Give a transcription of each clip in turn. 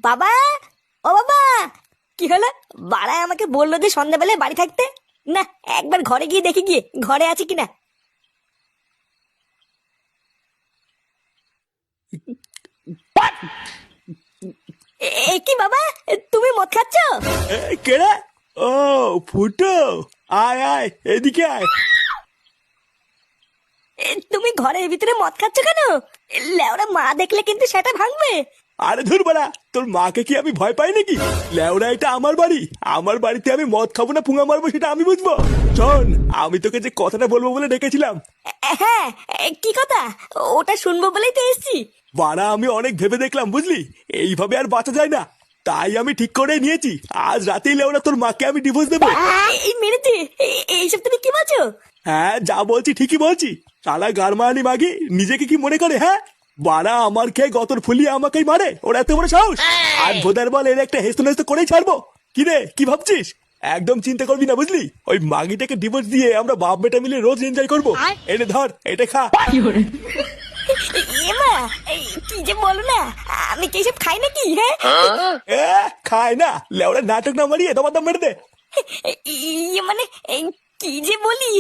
বাবা, ও বাবা, কি হলো? বাড়ায় আমাকে বললো যে সন্ধ্যাবেলায় বাড়ি থাকতে। না, একবার ঘরে গিয়ে দেখি গিয়ে ঘরে আছে কিনা। কি বাবা, তুমি মদ খাচ্ছ? কেডা? ও, ফুটো। আয় আয় এদিকে আয়। তুমি ঘরের ভিতরে মদ খাচ্ছ কেন? লেওরা মা দেখলে কিন্তু সেটা ভাঙবে। আরে ধুর বাড়া, তোর মাকে কি আমি ভয় পাই নাকি? লেওরা, এটা আমার বাড়ি। আমার বাড়িতে আমি মদ খাবো না পুঙা মারবো সেটা আমি বুঝবো। শোন, আমি তোকে যে কথাটা বলবো বলে ডেকেছিলাম। হ্যাঁ, কি কথা? ওটা শুনবো বলেই তো এসেছি। বাড়া, আমি অনেক ভেবে দেখলাম বুঝলি, এইভাবে আর বাঁচা যায় না। তাই আমি ঠিক করে নিয়েছি, আজ রাতেই লেওরা তোর মাকে আমি ডিভোর্স দেবো। এই মেরেছে? এইসব তুমি কি বলছো? হ্যাঁ, যা বলছি ঠিকই বলছি। শালা গারমানি মাগি নিজেকে কি মনে করে? হ্যাঁ, বাড়া আমার খেয়ে গতর ফুলিয়ে আমাকেই মারে, ওর এত বড় সাহস। আর ভোদার বল এর একটা হেস্ত নেস্ত করেই ছাড়বো। কি রে, কি ভাবছিস? একদম চিন্তা করবি না বুঝলি, ওই মাগিটাকে ডিভোর্স দিয়ে আমরা বাপ বেটা মিলে রোজ এনজয় করবো। এনে ধর, এটা খা। এমা, কি যে বলো না, আমি কি এসব খাই নাকি? হ্যাঁ, এ, খায় না লেওরা, নাটক না মারিয়ে তোমার দাম মেরে দে। মানে কি যে বলি,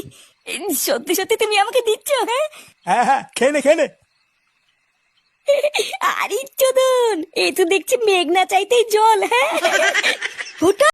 সত্যি সত্যি তুমি আমাকে দিচ্ছ? হ্যাঁ, হ্যাঁ হ্যাঁ, খেয়ে নে খেয়ে নে। আরে চোদন, এ তো দেখছি মেঘ না চাইতেই জল। হ্যাঁ, ফুটো।